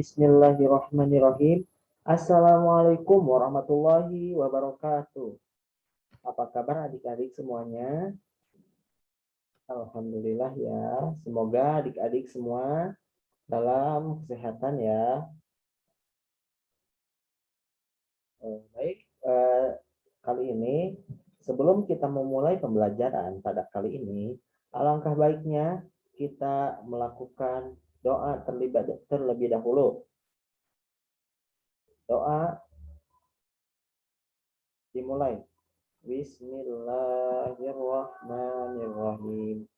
Bismillahirrahmanirrahim. Assalamualaikum warahmatullahi wabarakatuh. Apa kabar adik-adik semuanya? Alhamdulillah ya. Semoga adik-adik semua dalam kesehatan ya. Baik, kali ini sebelum kita memulai pembelajaran pada kali ini, alangkah baiknya kita melakukan doa terlebih dahulu. Doa dimulai. Bismillahirrahmanirrahim.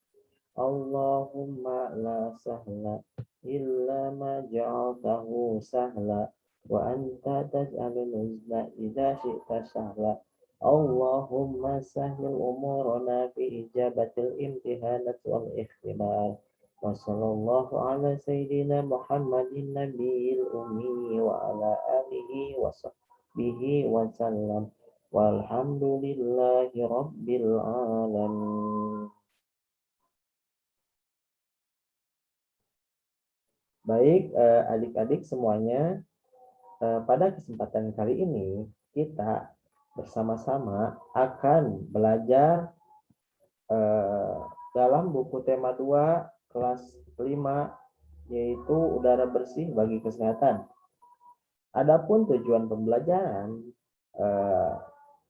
Allahumma la sahla illa ma ja'altahu sahla wa anta taj'alul huzna idza syi'ta sahla. Allahumma sahhil umurana fi ijabatil imtihanat wal ikhtibar. Wa sallallahu ala sayyidina Muhammadin nabiyil ummi wa ala alihi wa sahbihi wa sallam. Walhamdulillahi rabbil alamin. Baik, adik-adik semuanya, pada kesempatan kali ini kita bersama-sama akan belajar dalam buku tema 2 kelas 5, yaitu udara bersih bagi kesehatan. Adapun tujuan pembelajaran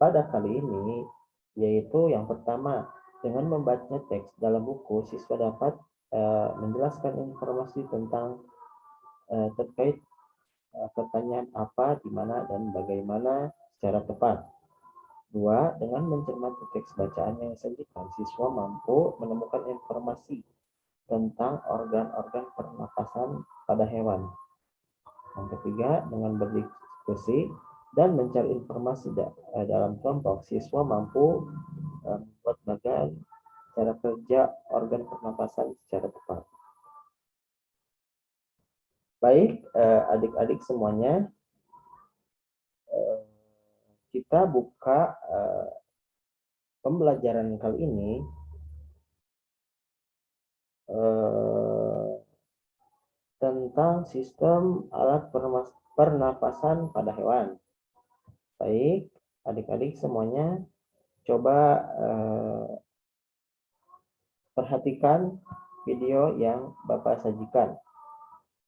pada kali ini yaitu yang pertama, dengan membaca teks dalam buku, siswa dapat menjelaskan informasi tentang terkait pertanyaan apa, di mana, dan bagaimana secara tepat. 2. Dengan mencermati teks bacaan yang disajikan, siswa mampu menemukan informasi tentang organ-organ pernapasan pada hewan. Yang ketiga, dengan berdiskusi dan mencari informasi dalam kelompok, siswa mampu membuat bagian cara kerja organ pernapasan secara tepat. Baik, adik-adik semuanya, kita buka pembelajaran kali ini tentang sistem alat pernapasan pada hewan. Baik, adik-adik semuanya, coba perhatikan video yang Bapak sajikan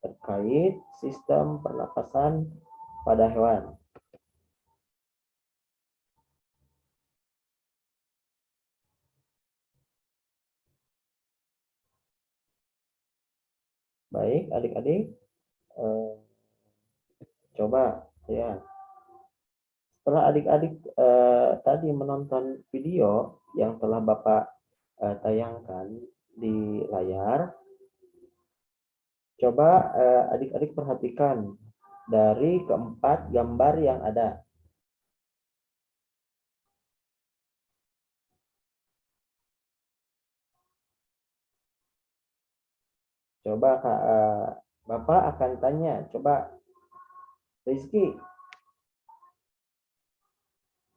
terkait sistem pernapasan pada hewan. Baik, adik-adik, coba ya. Setelah adik-adik tadi menonton video yang telah Bapak tayangkan di layar, coba adik-adik perhatikan dari keempat gambar yang ada. Coba Bapak akan tanya, coba Rizky,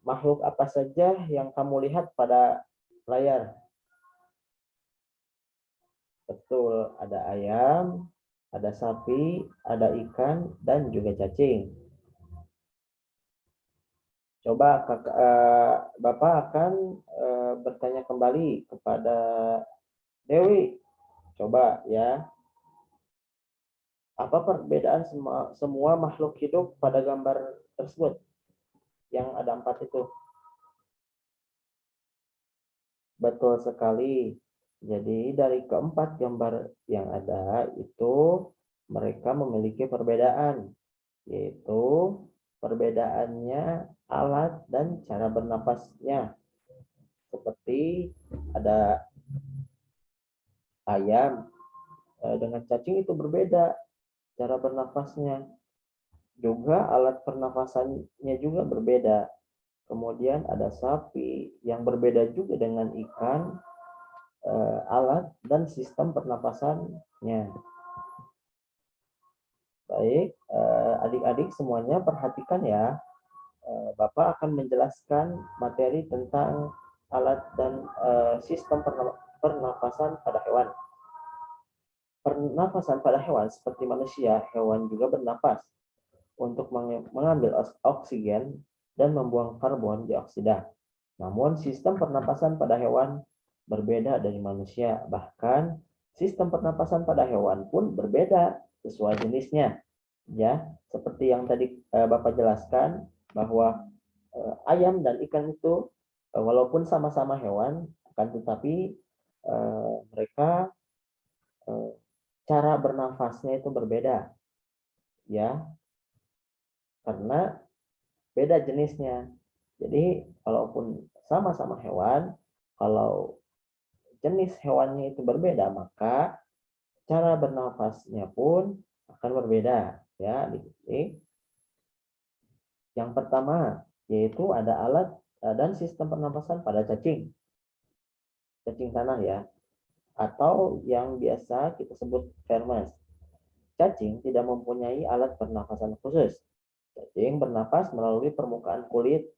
makhluk apa saja yang kamu lihat pada layar? Betul, ada ayam, ada sapi, ada ikan, dan juga cacing. Coba Bapak akan bertanya kembali kepada Dewi. Coba ya, apa perbedaan semua makhluk hidup pada gambar tersebut? Yang ada 4 itu. Betul sekali. Jadi dari keempat gambar yang ada itu mereka memiliki perbedaan, yaitu perbedaannya alat dan cara bernapasnya. Seperti ada ayam dengan cacing itu berbeda cara bernapasnya. Juga alat pernapasannya juga berbeda. Kemudian ada sapi yang berbeda juga dengan ikan, alat dan sistem pernapasannya. Baik, adik-adik semuanya perhatikan ya. Bapak akan menjelaskan materi tentang alat dan sistem pernapasan pada hewan. Pernapasan pada hewan seperti manusia, hewan juga bernapas untuk mengambil oksigen dan membuang karbon dioksida. Namun sistem pernapasan pada hewan berbeda dari manusia. Bahkan sistem pernapasan pada hewan pun berbeda sesuai jenisnya. Ya, seperti yang tadi Bapak jelaskan bahwa ayam dan ikan itu walaupun sama-sama hewan, akan tetapi mereka cara bernafasnya itu berbeda, ya, karena beda jenisnya. Jadi, walaupun sama-sama hewan, kalau jenis hewannya itu berbeda, maka cara bernafasnya pun akan berbeda. Ya, yang pertama yaitu ada alat dan sistem pernapasan pada cacing, cacing tanah ya, atau yang biasa kita sebut vermes. Cacing tidak mempunyai alat pernapasan khusus. Cacing bernapas melalui permukaan kulit.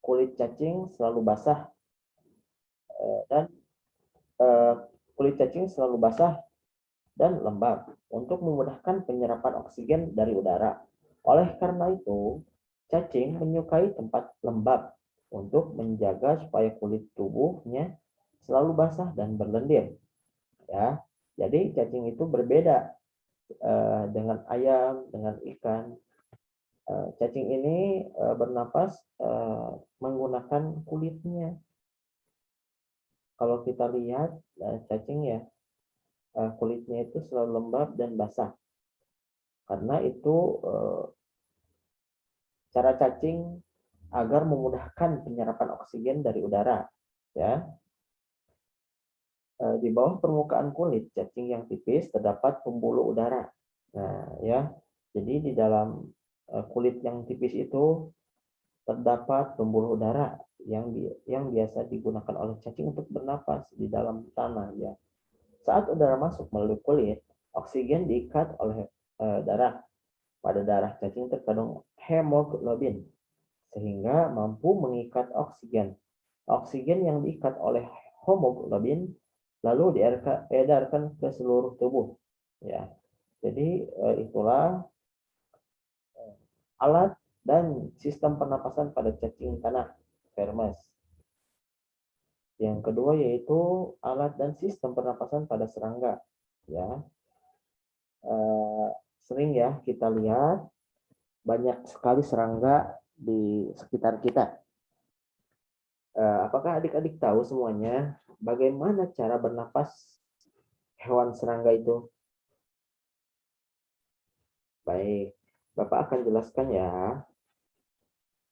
Kulit cacing selalu basah dan kulit cacing selalu basah dan lembab untuk memudahkan penyerapan oksigen dari udara. Oleh karena itu, cacing menyukai tempat lembab untuk menjaga supaya kulit tubuhnya selalu basah dan berlendir. Ya, jadi cacing itu berbeda dengan ayam, dengan ikan. Cacing ini bernapas menggunakan kulitnya. Kalau kita lihat cacing ya, kulitnya itu selalu lembab dan basah. Karena itu cara cacing agar memudahkan penyerapan oksigen dari udara. Ya, di bawah permukaan kulit cacing yang tipis terdapat pembuluh udara. Nah, ya, jadi di dalam kulit yang tipis itu terdapat pembuluh udara yang biasa digunakan oleh cacing untuk bernapas di dalam tanah. Ya, saat udara masuk melalui kulit, oksigen diikat oleh darah. Pada darah cacing terkandung hemoglobin sehingga mampu mengikat oksigen. Oksigen yang diikat oleh hemoglobin lalu diedarkan ke seluruh tubuh. Ya, jadi itulah alat dan sistem pernapasan pada cacing tanah, vermes. Yang kedua yaitu alat dan sistem pernapasan pada serangga. Ya, sering ya kita lihat banyak sekali serangga di sekitar kita. Apakah adik-adik tahu semuanya bagaimana cara bernapas hewan serangga itu? Baik, Bapak akan jelaskan ya.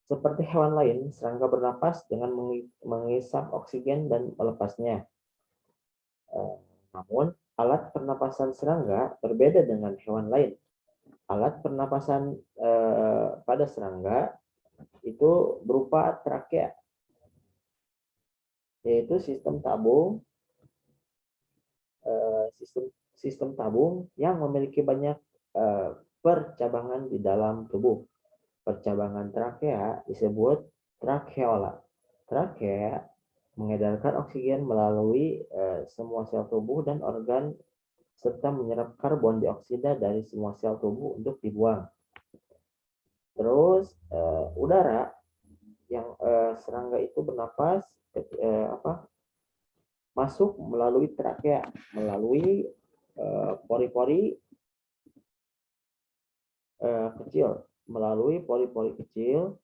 Seperti hewan lain, serangga bernapas dengan mengisap oksigen dan melepasnya. Namun, alat pernapasan serangga berbeda dengan hewan lain. Alat pernapasan pada serangga itu berupa trakea, yaitu sistem tabung sistem tabung yang memiliki banyak percabangan di dalam tubuh. Percabangan trakea disebut trakeola. Trakea mengedarkan oksigen melalui semua sel tubuh dan organ serta menyerap karbon dioksida dari semua sel tubuh untuk dibuang. Terus udara yang serangga itu bernapas masuk melalui trakea, melalui pori-pori kecil, melalui pori-pori kecil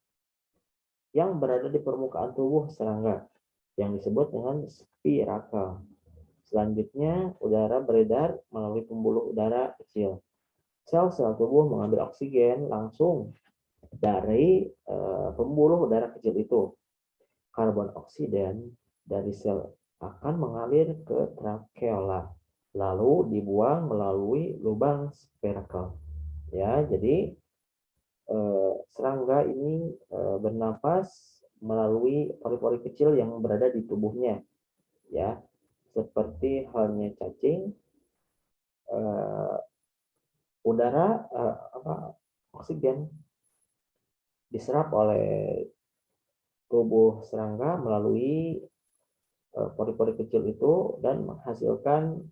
yang berada di permukaan tubuh serangga yang disebut dengan spirakel. Selanjutnya, udara beredar melalui pembuluh udara kecil. Sel-sel tubuh mengambil oksigen langsung dari pembuluh udara kecil itu. Karbon oksigen dari sel akan mengalir ke trakeola, lalu dibuang melalui lubang spirakel. Ya, jadi serangga ini bernapas melalui pori-pori kecil yang berada di tubuhnya, ya, seperti halnya cacing, udara oksigen diserap oleh tubuh serangga melalui pori-pori kecil itu dan menghasilkan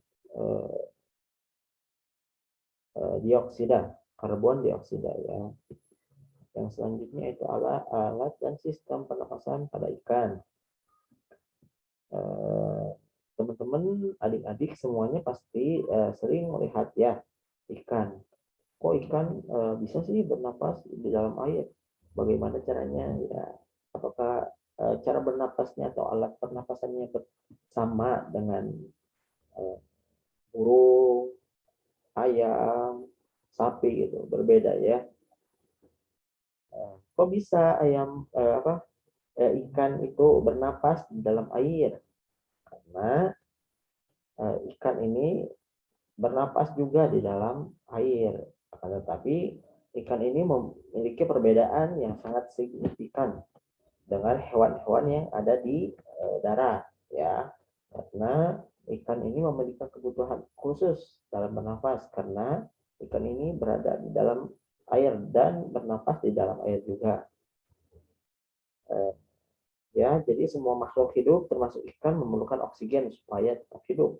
dioksida, karbon dioksida ya. Yang selanjutnya itu alat dan sistem pernapasan pada ikan. Teman-teman, adik-adik semuanya pasti sering melihat ya ikan. Kok ikan bisa sih bernapas di dalam air? Bagaimana caranya? Ya, apakah cara bernapasnya atau alat pernapasannya sama dengan burung, ayam, sapi gitu? Berbeda ya. Kok bisa ikan itu bernapas di dalam air? Karena ikan ini bernapas juga di dalam air. Akan tetapi ikan ini memiliki perbedaan yang sangat signifikan dengan hewan-hewan yang ada di darat ya. Karena ikan ini memiliki kebutuhan khusus dalam bernafas karena ikan ini berada di dalam air dan bernapas di dalam air juga. Ya, jadi semua makhluk hidup termasuk ikan memerlukan oksigen supaya tetap hidup.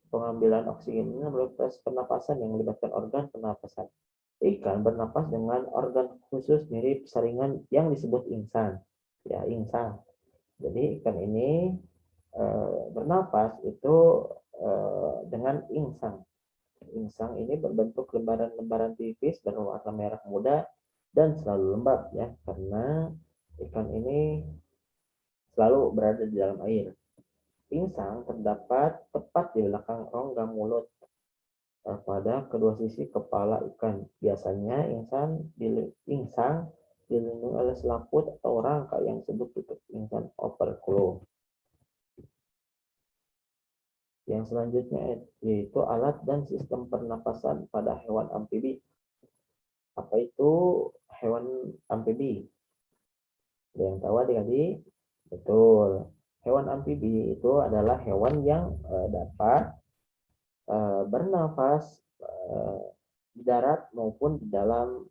Pengambilan oksigen ini melalui proses pernapasan yang melibatkan organ pernapasan. Ikan bernapas dengan organ khusus mirip saringan yang disebut insang. Ya, insang. Jadi ikan ini bernapas itu dengan insang. Insang ini berbentuk lembaran-lembaran tipis berwarna merah muda dan selalu lembab ya, karena ikan ini selalu berada di dalam air. Insang terdapat tepat di belakang rongga mulut pada kedua sisi kepala ikan. Biasanya insang dilindungi oleh selaput atau rangka yang disebut tutup insang operculum. Yang selanjutnya yaitu alat dan sistem pernapasan pada hewan amfibi. Apa itu hewan amfibi? Ada yang tahu adik-adik? Betul. Hewan amfibi itu adalah hewan yang dapat bernafas di darat maupun di dalam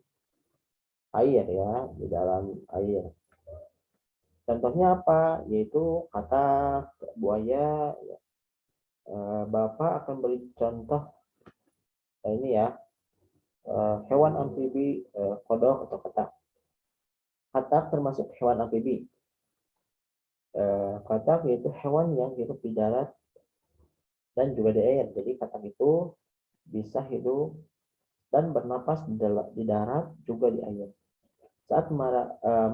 air ya, di dalam air. Contohnya apa? Yaitu katak, buaya. Ya. Bapak akan beri contoh ini ya, hewan amfibi kodok atau katak. Katak termasuk hewan amfibi. Katak yaitu hewan yang hidup di darat dan juga di air. Jadi katak itu bisa hidup dan bernapas di darat juga di air. Saat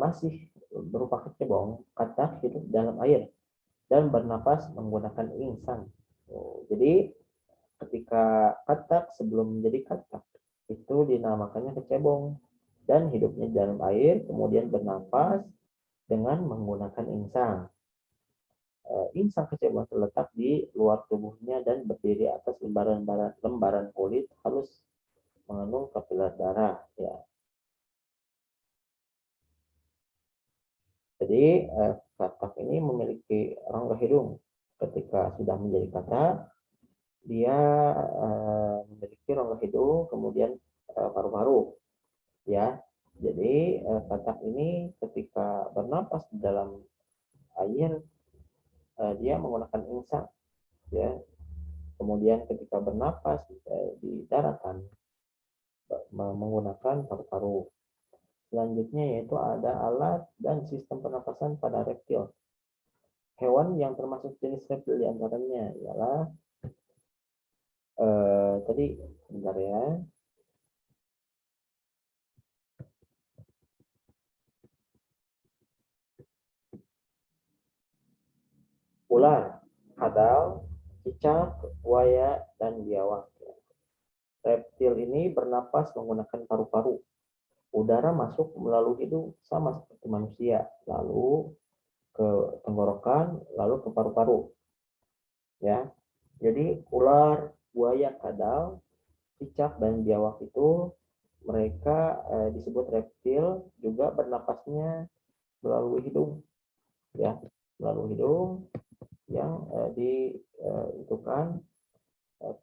masih berupa kecebong, katak hidup dalam air dan bernapas menggunakan insang. Jadi ketika katak sebelum menjadi katak itu dinamakannya kecebong dan hidupnya di dalam air, kemudian bernapas dengan menggunakan insang. Insang kecebong terletak di luar tubuhnya dan berdiri atas lembaran kulit halus mengandung kapiler darah. Ya. Jadi katak ini memiliki rongga hidung. Ketika sudah menjadi katak, dia memiliki rongga hidung, kemudian paru-paru. Ya, jadi katak ini ketika bernapas di dalam air, dia menggunakan insang. Ya, kemudian ketika bernapas di daratan menggunakan paru-paru. Selanjutnya yaitu ada alat dan sistem pernapasan pada reptil. Hewan yang termasuk jenis reptil diantaranya ialah tadi sebentar ya. Ular, kadal, cicak, buaya, dan biawak. Reptil ini bernapas menggunakan paru-paru. Udara masuk melalui hidung sama seperti manusia, lalu ke tenggorokan, lalu ke paru-paru. Ya, jadi ular, buaya, kadal, cicak, dan biawak itu mereka disebut reptil, juga bernapasnya melalui hidung, ya, melalui hidung yang itu kan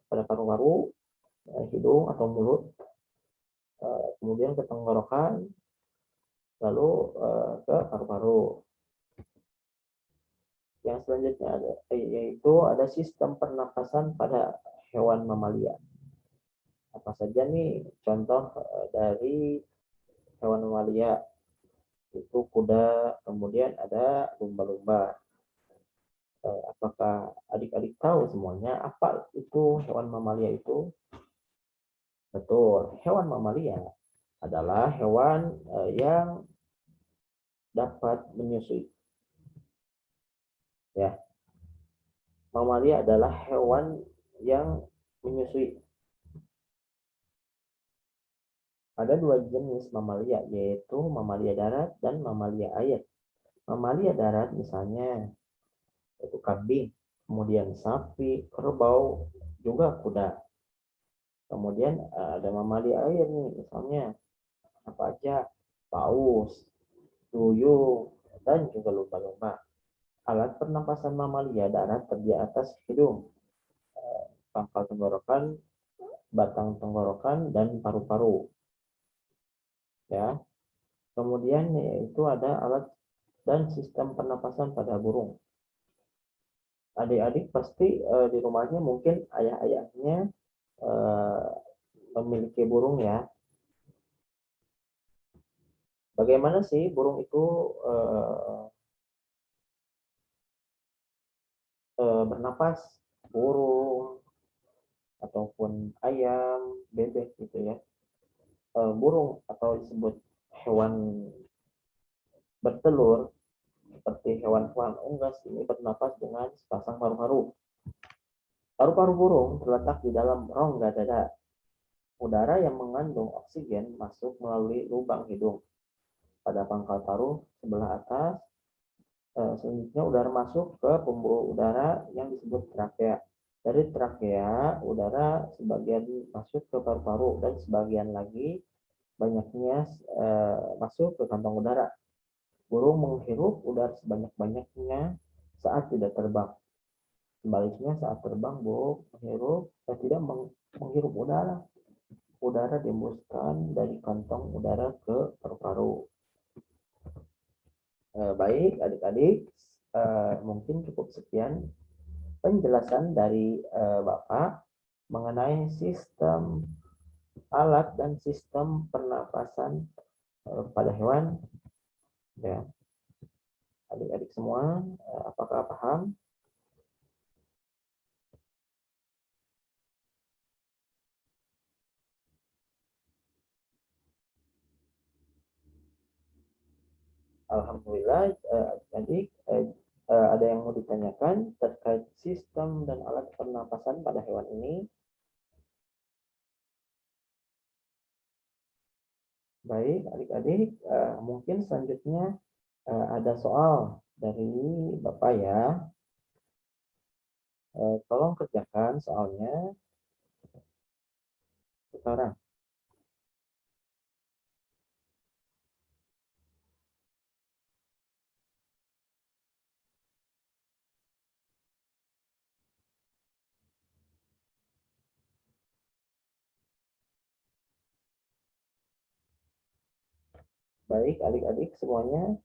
pada paru-paru, hidung atau mulut, kemudian ke tenggorokan, lalu ke paru-paru. Yang selanjutnya yaitu ada sistem pernapasan pada hewan mamalia. Apa saja nih contoh dari hewan mamalia? Itu kuda, kemudian ada lumba-lumba. Apakah adik-adik tahu semuanya apa itu hewan mamalia itu? Betul, hewan mamalia adalah hewan yang dapat menyusui. Ya, mamalia adalah hewan yang menyusui. Ada dua jenis mamalia, yaitu mamalia darat dan mamalia air. Mamalia darat misalnya itu kambing, kemudian sapi, kerbau, juga kuda. Kemudian ada mamalia air nih, misalnya apa aja, paus, duyung, dan juga lumba-lumba. Alat pernapasan mamalia darat terdiri atas hidung, pangkal tenggorokan, batang tenggorokan, dan paru-paru. Ya, kemudian yaitu ada alat dan sistem pernapasan pada burung. Adik-adik pasti di rumahnya mungkin ayah-ayahnya uh, memiliki burung ya. Bagaimana sih burung itu bernapas? Burung ataupun ayam, bebek gitu ya. Burung atau disebut hewan bertelur seperti hewan-hewan unggas ini bernapas dengan sepasang paru-paru. Paru-paru burung terletak di dalam rongga dada. Udara yang mengandung oksigen masuk melalui lubang hidung pada pangkal paruh sebelah atas. Selanjutnya udara masuk ke pembuluh udara yang disebut trakea. Dari trakea, udara sebagian masuk ke paru-paru dan sebagian lagi banyaknya masuk ke kantong udara. Burung menghirup udara sebanyak-banyaknya saat tidak terbang. Sebaliknya saat terbang, burung menghirup tidak menghirup udara. Udara dihembuskan dari kantong udara ke paru-paru. Baik adik-adik, mungkin cukup sekian penjelasan dari Bapak mengenai sistem alat dan sistem pernapasan pada hewan. Ya, adik-adik semua, apakah paham? Alhamdulillah, adik-adik, ada yang mau ditanyakan terkait sistem dan alat pernapasan pada hewan ini? Baik, adik-adik, mungkin selanjutnya ada soal dari Bapak ya. Tolong kerjakan soalnya sekarang. Baik, adik-adik semuanya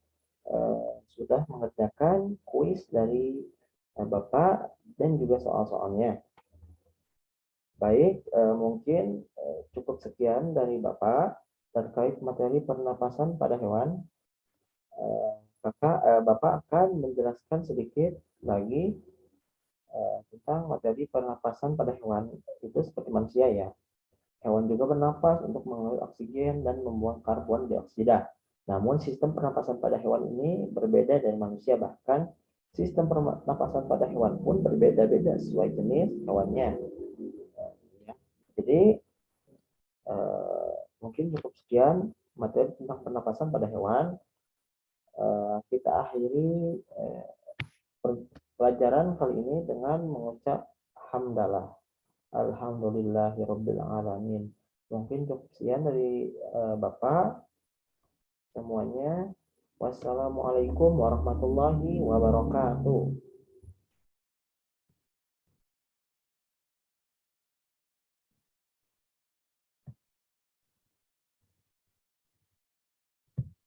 sudah mengerjakan kuis dari Bapak dan juga soal-soalnya. Baik, mungkin cukup sekian dari Bapak terkait materi pernapasan pada hewan. Bapak akan menjelaskan sedikit lagi tentang materi pernapasan pada hewan itu seperti manusia ya. Hewan juga bernapas untuk mengambil oksigen dan membuang karbon dioksida. Namun sistem pernapasan pada hewan ini berbeda dari manusia, bahkan sistem pernapasan pada hewan pun berbeda-beda sesuai jenis hewannya. Jadi mungkin cukup sekian materi tentang pernapasan pada hewan. Kita akhiri pelajaran kali ini dengan mengucap hamdalah. Alhamdulillahirabbil alamin. Mungkin cukup sekian dari Bapak semuanya. Wassalamualaikum warahmatullahi wabarakatuh.